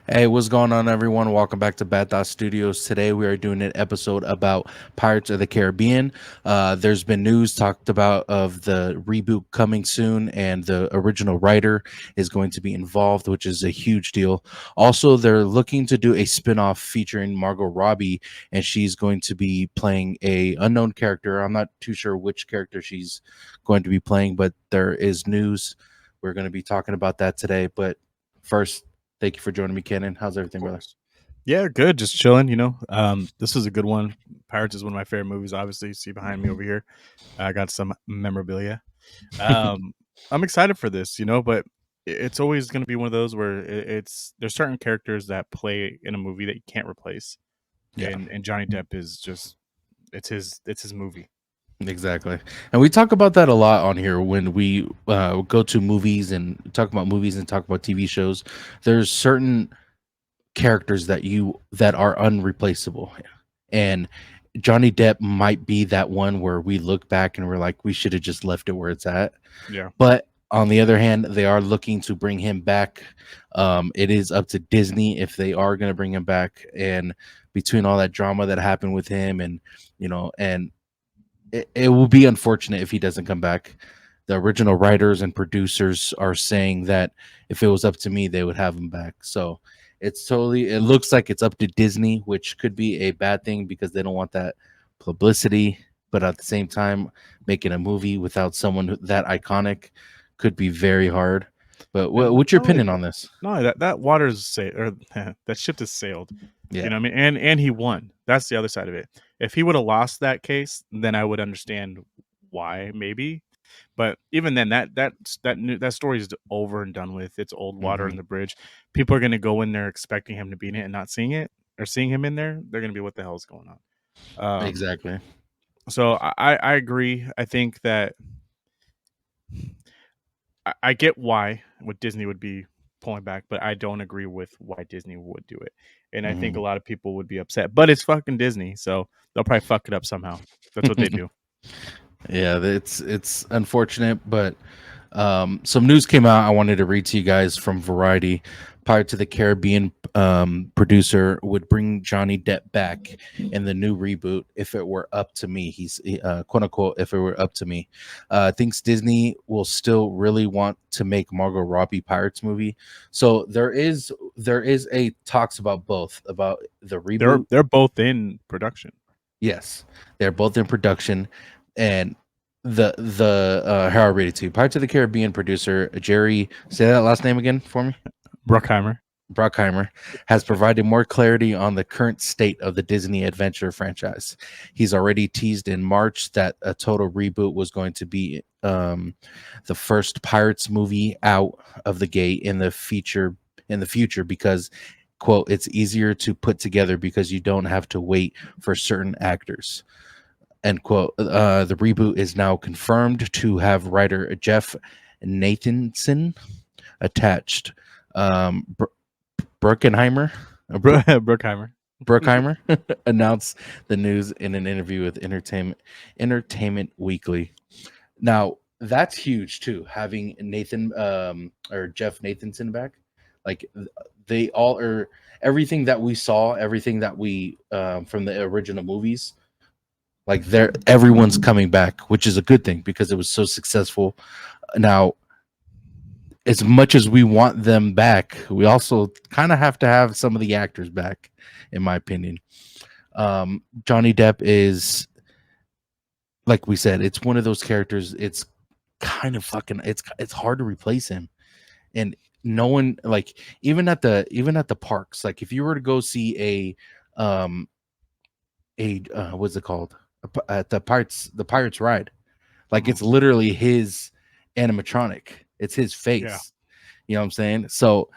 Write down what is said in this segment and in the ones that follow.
Hey, what's going on, everyone? Welcome back to Bad Thought Studios. Today, we are doing an episode about Pirates of the Caribbean. There's been news talked about of the reboot coming soon, and the original writer is going to be involved, which is a huge deal. Also, they're looking to do a spin-off featuring Margot Robbie, and she's going to be playing a unknown character. I'm not too sure which character she's going to be playing, but there is news. We're going to be talking about that today. But first, thank you for joining me, Kenan. How's everything, brother? Course. Yeah, good. Just chilling. This is a good one. Pirates is one of my favorite movies. Obviously, you see behind me over here. I got some memorabilia. Um, I'm excited for this. But it's always going to be one of those where it's there's certain characters that play in a movie that you can't replace, Yeah, and Johnny Depp is just it's his movie. exactly. And we talk about that a lot on here when we go to movies and talk about movies and talk about TV shows. There's certain characters that are unreplaceable, and Johnny Depp might be that one where we look back and we're like, we should have just left it where it's at. Yeah. But on the other hand, they are looking to bring him back. It is up to Disney if they are going to bring him back. And between all that drama that happened with him, and it will be unfortunate if he doesn't come back. The original writers and producers are saying that if it was up to me, they would have him back. So it looks like it's up to Disney, which could be a bad thing because they don't want that publicity. But at the same time, making a movie without someone that iconic could be very hard. But And what's your not only opinion on this? No, that water's sa or that ship has sailed. You Yeah. know what I mean? And he won. That's the other side of it. If he would have lost that case, then I would understand why, maybe. But even then, that story is over and done with. It's old water Hmm. in the bridge. People are gonna go in there expecting him to be in it and not seeing it or seeing him in there. They're gonna be, what the hell is going on? Um, Exactly. so I agree. I think that I get why what Disney would be pulling back, but I don't agree with why Disney would do it. And I think a Hmm. lot of people would be upset. But it's fucking Disney, so they'll probably fuck it up somehow. That's what they do. Yeah, it's unfortunate, but some news came out. I wanted to read to you guys from Variety. Pirates of the Caribbean producer would bring Johnny Depp back in the new reboot if it were up to me. He's quote unquote, if it were up to me. Thinks Disney will still really want to make Margot Robbie Pirates movie. So there is a talks about both about the They're reboot. they're both in production. Yes, they're both in production, and the how I read it to you. Pirates of the Caribbean producer Jerry, say that last name again for me. Bruckheimer. Brockheimer has provided more clarity on the current state of the Disney Adventure franchise. He's already teased in March that a total reboot was going to be the first Pirates movie out of the gate in the future because quote it's easier to put together because you don't have to wait for certain actors end quote. The reboot is now confirmed to have writer Jeff Nathanson attached. Bruckenheimer, Bruckheimer. Bruckheimer announced the news in an interview with Entertainment Weekly. Now that's huge too, having Nathan or Jeff Nathanson back. Like they all are everything that we saw, everything that we from the original movies. Like they're everyone's coming back, which is a good thing because it was so successful. Now as much as we want them back, we also kind of have to have some of the actors back, in my opinion. Johnny Depp is, like we said, it's one of those characters. It's kind of fucking. It's hard to replace him, and no one like even at the parks. Like if you were to go see a what's it called at the Pirates ride, like Mhm. it's literally his animatronic. It's his Yeah. face. You know what I'm saying? So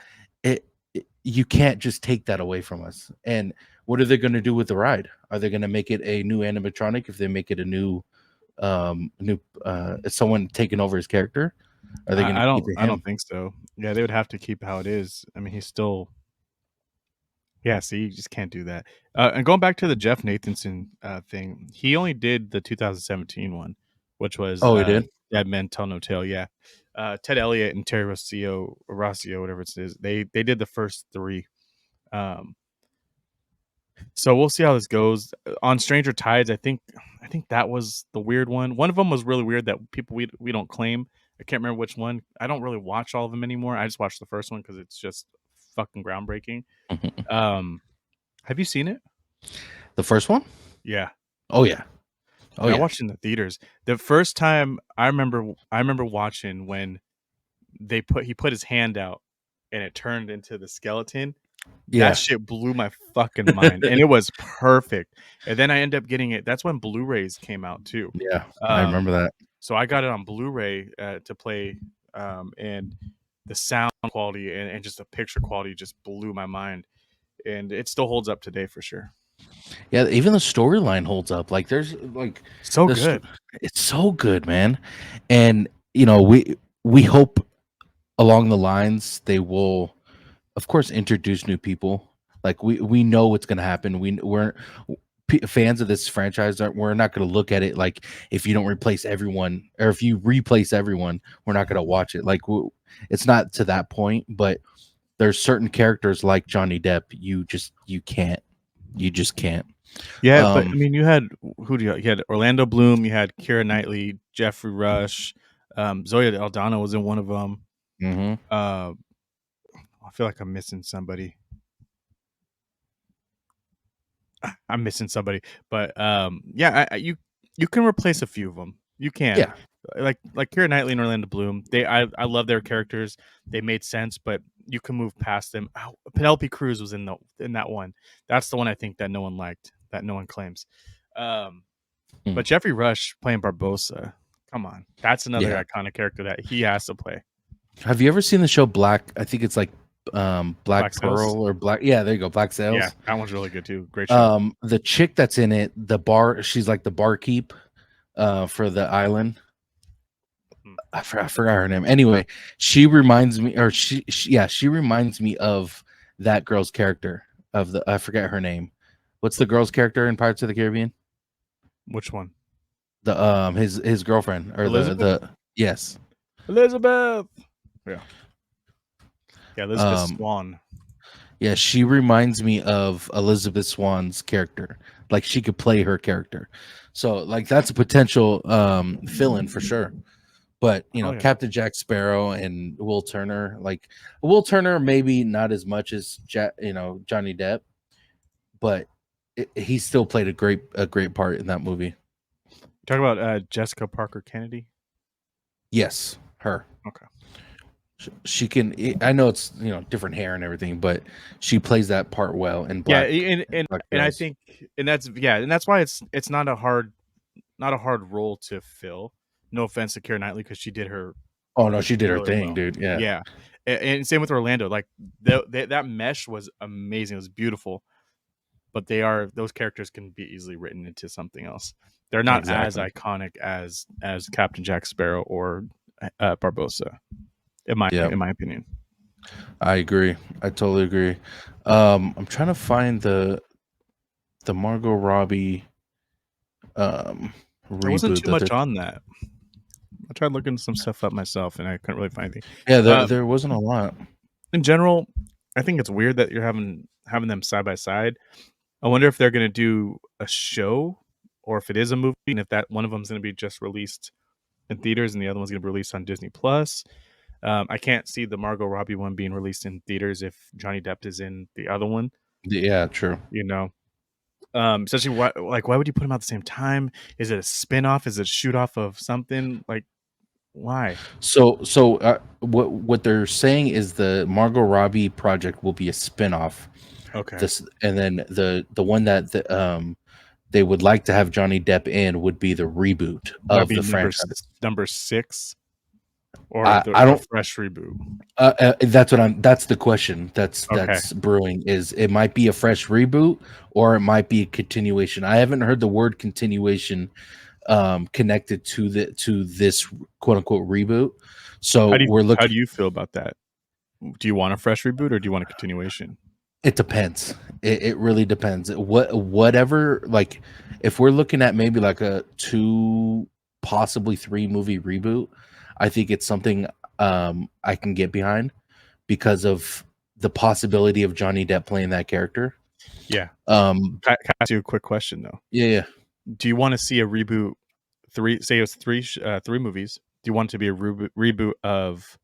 you can't just take that away from us. And what are they going to do with the ride? Are they going to make it a new animatronic if they make it a new someone taking over his character? Are they going to I keep don't it I him? don't think so. Yeah, they would have to keep how it is. I mean, he's still yeah, see, you just can't do that. And going back to the Jeff Nathanson thing, he only did the 2017 one, which was Oh, he did. Dead Men Tell No Tale. Yeah, Ted Elliott and Terry Rossio, whatever it is, they did the first three. Um, so we'll see how this goes. On Stranger Tides, I think that was the weird one. One of them was really weird that people we don't claim. I can't remember which one. I don't really watch all of them anymore. I just watched the first one because it's just fucking groundbreaking. Um, have you seen it? The first one? Yeah. Oh yeah. Oh Yeah, I yeah. watched it in the theaters. The first time I remember watching when he put his hand out and it turned into the skeleton. That Yeah. shit blew my fucking mind, and it was perfect. And then I ended up getting it. That's when Blu-rays came out too. Yeah. I remember Um, that. so I got it on Blu-ray to play, and the sound quality and just the picture quality just blew my mind, and it still holds up today for sure. Yeah, even the storyline holds up. Like there's like So the sto- good. it's so good, man. And we hope along the lines they will, of course, introduce new people. Like we know what's going to happen. Fans of this franchise aren't. We're not going to look at it like if you don't replace everyone or if you replace everyone, we're not going to watch it. Like it's not to that point, but there's certain characters like Johnny Depp. You just can't. Yeah, but I Um, mean, you had Orlando Bloom, you had Keira Knightley, Jeffrey Rush, Zoe Aldana was in one of them. mhm. Uh, I feel like I'm missing somebody. I'm missing somebody, but yeah, you can replace a few of them. You can, Yeah. like Keira Knightley and Orlando Bloom. I love their characters. They made sense, but you can move past them. Oh, Penelope Cruz was in that one. That's the one I think that no one liked, that no one claims. Um, Mm. but Jeffrey Rush playing Barbosa, come on, that's another Yeah. iconic character that he has to play. Have you ever seen the show Black? I think it's like Black Black Sails. Pearl or Black. Yeah, there you go. Black Yeah, Sails. that one's really good too. Great show. The chick that's in it, she's like the barkeep for the island. Hmm. I forgot her name. Anyway, she reminds me, or she reminds me of that girl's character of the. I forget her name. What's the girl's character in Pirates of the Caribbean? Which one? The his girlfriend or Elizabeth. the yes. Elizabeth. Yeah. Yeah, Elizabeth Um, Swan. yeah, she reminds me of Elizabeth Swan's character. Like she could play her character. So like that's a potential fill-in for sure. But Oh yeah. Captain Jack Sparrow and Will Turner, like Will Turner, maybe not as much as Johnny Depp, but he still played a great part in that movie. Talk about Jessica Parker Kennedy. Yes, her. Okay. She can. I know it's different hair and everything, but she plays that part well in Yeah, Black and I Girls. think and that's why it's not a hard role to fill. No offense to Keira Knightley because she did her Oh no, she did her really thing, well. dude. Yeah, Yeah, and same with Orlando. Like that mesh was amazing. It was beautiful. But those characters can be easily written into something else. They're not as exactly. iconic as Captain Jack Sparrow or Barbosa, Yeah, in my opinion. I agree. I totally agree. I'm trying to find the Margot Robbie um There wasn't reboot too that much they're. on that. I tried looking some stuff up myself, and I couldn't really find anything. Yeah, Um, there wasn't a lot. in general, I think it's weird that you're having them side by side. I wonder if they're going to do a show or if it is a movie, and if that one of them is going to be just released in theaters and the other one's going to be released on Disney Plus. I can't see the Margot Robbie one being released in theaters if Johnny Depp is in the other one. Yeah, true. You know, especially why would you put them out at the same time? Is it a spin off? Is it a shoot off of something? Like why? So what they're saying is the Margot Robbie project will be a spin-off. Okay, This and then the one that they would like to have Johnny Depp in would be the reboot that'd of be the franchise. number 6 or I the don't. fresh reboot. That's the question Okay, that's brewing. Is it might be a fresh reboot or it might be a continuation. I haven't heard the word continuation connected to this quote unquote reboot. So we're how looking. do you feel about that? Do you want a fresh reboot or do you want a continuation? It depends. It really depends. Whatever, like if we're looking at maybe like a 2, possibly 3 movie reboot, I think it's something I can get behind because of the possibility of Johnny Depp playing that character. Yeah. Um, Can I ask you a quick question though? yeah, yeah. Do you want to see a reboot? Say it's three movies. Do you want it to be a reboot of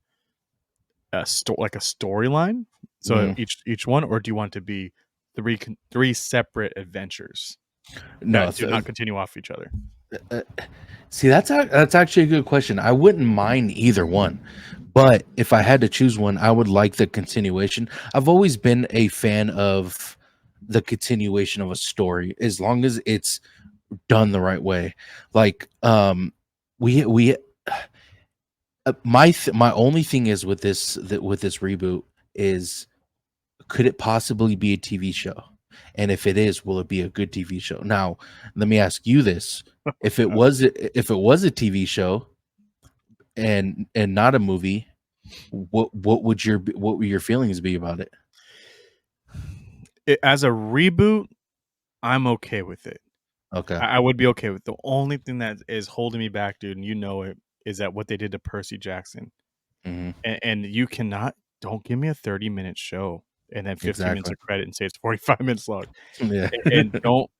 like a storyline? So Mhm. each one, or do you want it to be three separate adventures No, that do not continue off each other? uh, see, that's actually a good question. I wouldn't mind either one, but if I had to choose one, I would like the continuation. I've always been a fan of the continuation of a story, as long as it's done the right way. Like, we my only thing is with this reboot is, could it possibly be a TV show? And if it is, will it be a good TV show? Now, let me ask you this: if it was a TV show and not a movie, what would your feelings be about it? As a reboot, I'm okay with it. Okay. I would be okay with it. The only thing that is holding me back, dude, and you know it, is that what they did to Percy Jackson. Hmm. And you cannot, don't give me a 30-minute show and then 15 minutes Exactly. of credit and say it's 45 minutes long. Yeah. And don't,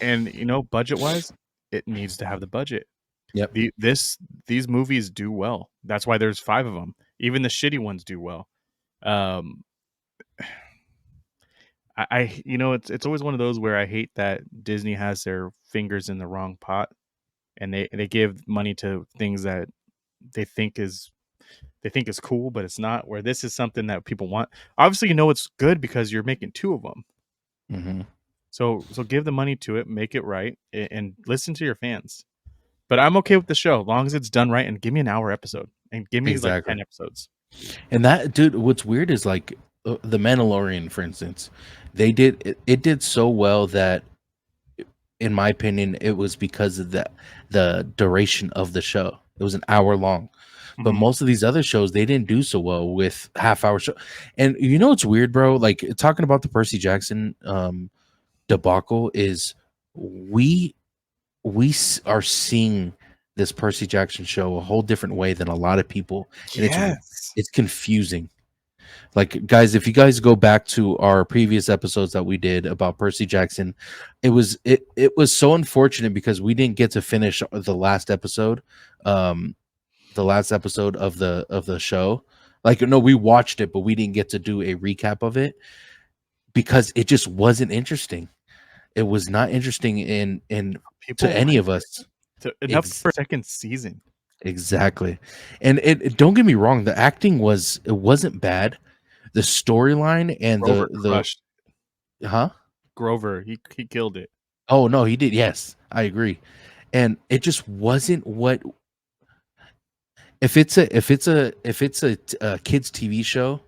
and budget wise, it needs to have the budget. Yep. These movies do well. That's why there's 5 of them. Even the shitty ones do well. Um, it's always one of those where I hate that Disney has their fingers in the wrong pot, and they give money to things that they think is cool, but it's not. Where this is something that people want. Obviously, it's good because you're making 2 of them. Hmm. So give the money to it, make it right, and listen to your fans. But I'm okay with the show, as long as it's done right, and give me an hour episode, and give me like Exactly. 10 episodes. And that, dude, what's weird is like the Mandalorian, for instance, it did so well that, in my opinion, it was because of the duration of the show. It was an hour long. But Mhm. most of these other shows, they didn't do so well with half-hour show. And you know what's weird, bro? Like, talking about the Percy Jackson debacle is, we are seeing this Percy Jackson show a whole different way than a lot of people, and Yes. it's confusing. Like, guys, if you guys go back to our previous episodes that we did about Percy Jackson, it was so unfortunate because we didn't get to finish the last episode, um, of the show. Like, no, we watched it, but we didn't get to do a recap of it because it just wasn't interesting. It was not interesting in to People any like of us. enough Ex- for a second season. exactly. And don't get me wrong, the acting it wasn't bad. The storyline and Grover the crushed. huh? Grover, he killed it. Oh no, he did. Yes, I agree. And it just wasn't what, if it's a kids TV show,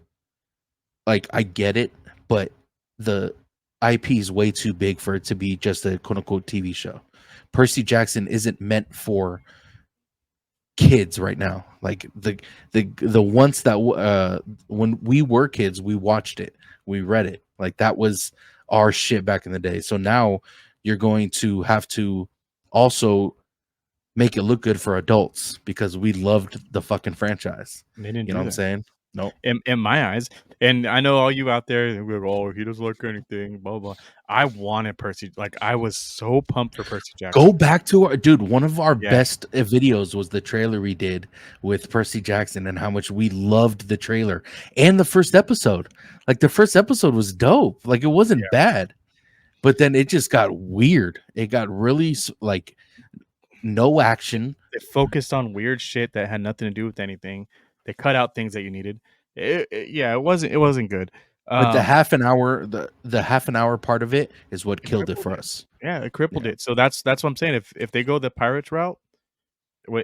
like, I get it, but the IP is way too big for it to be just a quote unquote TV show. Percy Jackson isn't meant for kids right now. Like, the ones that when we were kids, we watched it, we read it. Like, that was our shit back in the day. So now you're going to have to also make it look good for adults because we loved the fucking franchise. And they didn't You know do what I'm that. saying? No. In my eyes, and I know all you out there who go, "Oh, he doesn't like anything." Blah blah. I wanted Percy. Like I was so pumped for Percy Go Jackson. back to our dude. One of our Yeah, best videos was the trailer we did with Percy Jackson and how much we loved the trailer and the first episode. Like, the first episode was dope. Like, it wasn't yeah. bad, but then it just got weird. It got really like, no action. They focused on weird shit that had nothing to do with anything. They cut out things that you needed. Yeah, it wasn't good. But the Um, half an hour, the half an hour part of it is what it killed it crippled for it. us. Yeah, it crippled Yeah. it. So that's what I'm saying. If they go the Pirates route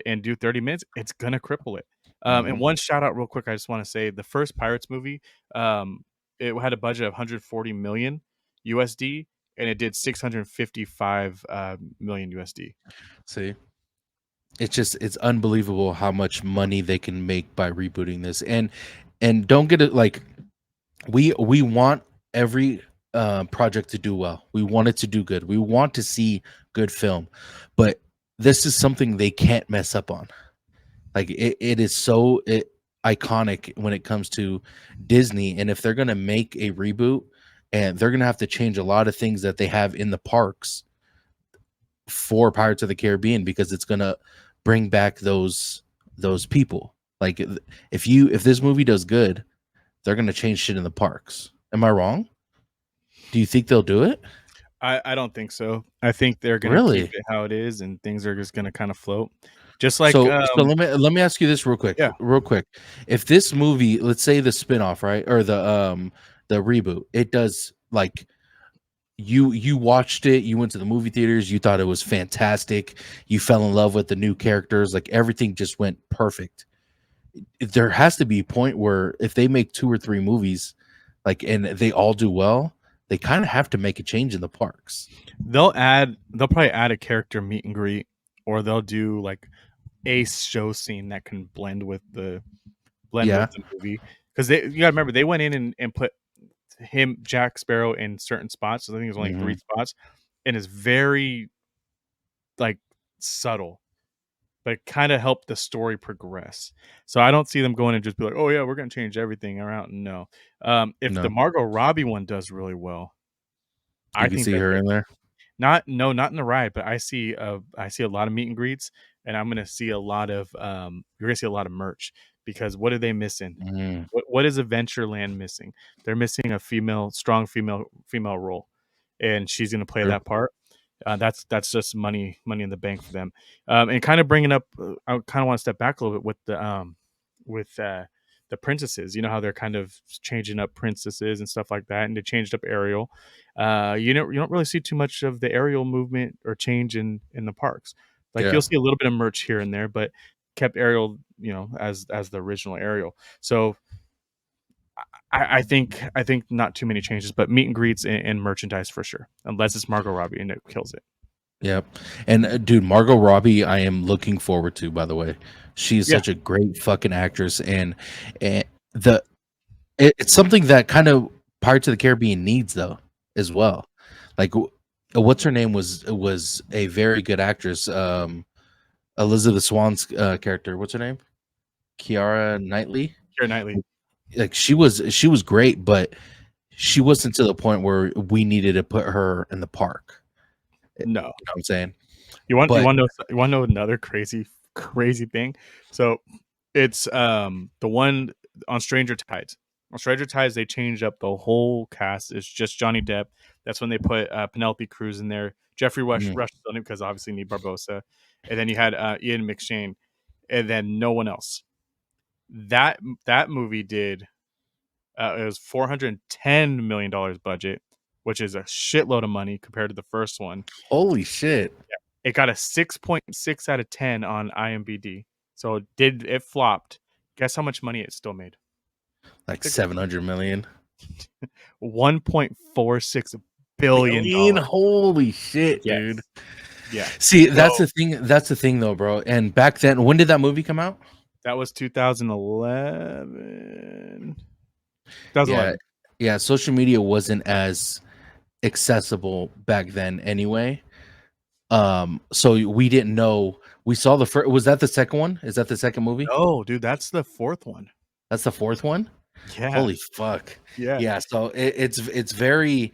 and do 30 minutes, it's gonna cripple it. And Hmm. one shout out real quick, I just want to say the first Pirates movie, um, it had a budget of 140 million USD, and it did 655 million USD. See, it's unbelievable how much money they can make by rebooting this. And don't get it, like, we want every project to do well. We want it to do good. We want to see good film, but this is something they can't mess up on. Like, it is so it. iconic when it comes to Disney. And if they're going to make a reboot, and they're going to have to change a lot of things that they have in the parks for Pirates of the Caribbean, because it's going to bring back those people. Like if this movie does good, they're going to change shit in the parks. Am I wrong? Do you think they'll do it? I don't think so. I think they're gonna keep Really? it how it is, and things are just gonna kind of float. Just like So let me ask you this real quick, yeah, real quick. If this movie, let's say the spinoff, right, or the reboot, it does like you watched it, you went to the movie theaters, you thought it was fantastic, you fell in love with the new characters, like everything just went perfect. There has to be a point where if they make 2 or 3 movies, like, and they all do well, they kind of have to make a change in the parks. they'll probably add a character meet and greet, or they'll do like a show scene that can blend Yeah. with the movie. Because you gotta remember they went in and put him Jack Sparrow in certain spots. So I think it was only Hmm. 3 spots, and it's very like subtle, but kind of helped the story progress. So I don't see them going and just be like, oh yeah, we're gonna change everything around. No, if the No, Margot Robbie one does really well, you I can think see that her they in there. not in the ride, but I see a lot of meet and greets, and I'm gonna see a lot of you're gonna see a lot of merch because what are they missing? Mm, What is Adventureland missing? They're missing a strong female role, and she's gonna play true. that part. That's just money in the bank for them. And kind of bringing up, I kind of want to step back a little bit with the princesses. You know how they're kind of changing up princesses and stuff like that, and they changed up Ariel. You don't really see too much of the Ariel movement or change in the parks. Like Yeah. you'll see a little bit of merch here and there, but kept Ariel, as the original Ariel. So I think not too many changes, but meet and greets and merchandise for sure, unless it's Margot Robbie and it kills it. Yep. And dude, Margot Robbie, I am looking forward to, by the way. She's Yeah, such a great fucking actress, and the it's something that kind of Pirates of the Caribbean needs though as well. Like what's her name was a very good actress. Elizabeth Swan's character, what's her name? Kiara Knightley. Keira Knightley. Like she was great, but she wasn't to the point where we needed to put her in the park. You No, know what I'm saying? you But want to know another crazy thing? So it's the one on Stranger Tides. On Stranger Tides, they changed up the whole cast. It's just Johnny Depp. That's when they put Penelope Cruz in there. Jeffrey mm, Rush is on it because obviously need Barbosa, and then you had Ian McShane, and then no one else. That movie did it was $410 million budget, which is a shitload of money compared to the first one. holy shit. It got a 6.6 out of 10 on IMDb. So it flopped. Guess how much money it still made? Like Take a 700 million. $1.46 billion. Holy shit, dude. Yes. Yeah. See, So that's the thing though, bro. And back then, when did that movie come out? that was 2011. Yeah. 2011. Yeah, social media wasn't as accessible back then anyway. So we didn't know. We saw the first. Was that the second one? Is that the second movie? No, dude, that's the fourth one. That's the fourth one. Yeah. Holy fuck. Yeah. Yeah. So it's very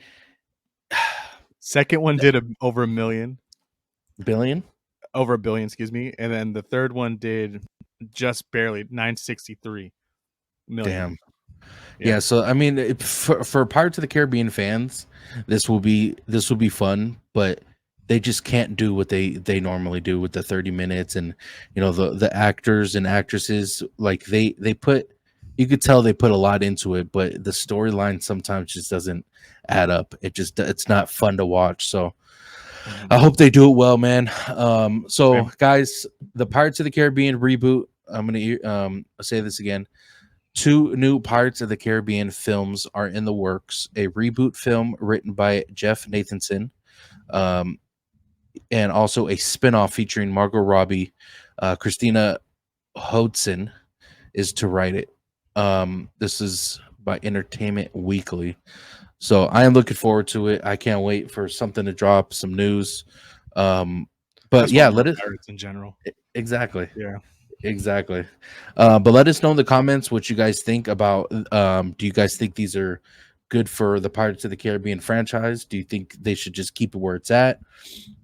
Second one did over a million. billion. Over a billion, excuse me, and then the third one did just barely 963 million. Damn. Yeah. Yeah. So I mean, for Pirates of the Caribbean fans, this will be fun, but they just can't do what they normally do with the 30 minutes, and the actors and actresses, like they put, you could tell they put a lot into it, but the storyline sometimes just doesn't add up. It's not fun to watch. So I hope they do it well, man. So Same. guys, the Pirates of the Caribbean reboot. I'm gonna say this again. 2 new Pirates of the Caribbean films are in the works. A reboot film written by Jeff Nathanson, um, and also a spinoff featuring Margot Robbie. Christina Hodson is to write it. This is by Entertainment Weekly. So I am looking forward to it. I can't wait for something to drop, some news. I But just yeah, want more let it pirates in general. exactly. Yeah. Exactly. But let us know in the comments what you guys think about. Do you guys think these are good for the Pirates of the Caribbean franchise? Do you think they should just keep it where it's at?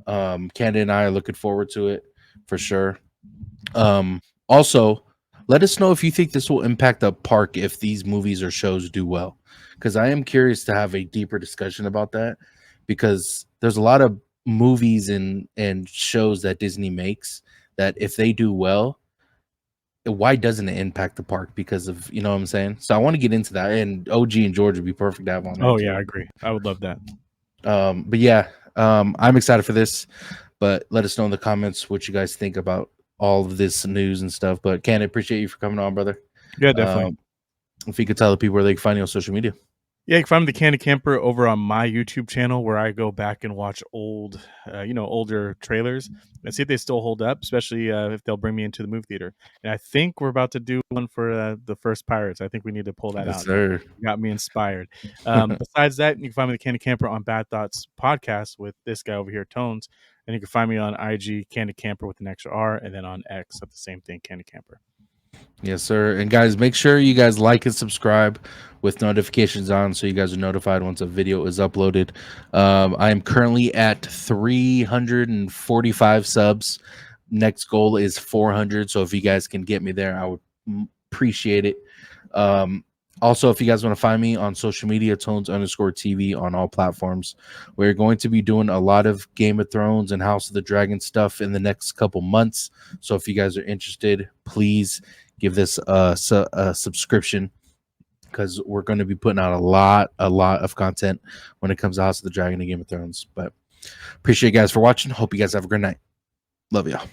Canada and I are looking forward to it for sure. Also, let us know if you think this will impact the park if these movies or shows do well, because I am curious to have a deeper discussion about that. Because there's a lot of movies and shows that Disney makes that if they do well, why doesn't it impact the park because of, you know what I'm saying? So I want to get into that, and OG and George would be perfect to have on there Oh yeah, too. I agree. I would love that. But yeah, I'm excited for this. But let us know in the comments what you guys think about all of this news and stuff. But Ken, I appreciate you for coming on, brother. Yeah, definitely. Um, if you could tell the people where they can find you on social media. Yeah, you can find the Candy Camper over on my YouTube channel, where I go back and watch old, older trailers and see if they still hold up, especially if they'll bring me into the movie theater. And I think we're about to do one for the first Pirates. I think we need to pull that Yes, out. You sir. got me inspired. Besides that, you can find me the Candy Camper on Bad Thoughts podcast with this guy over here, Tones. And you can find me on IG, Candy Camper with an extra R, and then on X at the same thing, Candy Camper. Yes, sir. And guys, make sure you guys like and subscribe with notifications on so you guys are notified once a video is uploaded. I am currently at 345 subs. Next goal is 400. So if you guys can get me there, I would appreciate it. Also, if you guys want to find me on social media, Tones_TV on all platforms. We're going to be doing a lot of Game of Thrones and House of the Dragon stuff in the next couple months. So if you guys are interested, please give this a subscription, because we're going to be putting out a lot of content when it comes to House of the Dragon and Game of Thrones. But appreciate you guys for watching. Hope you guys have a great night. Love y'all.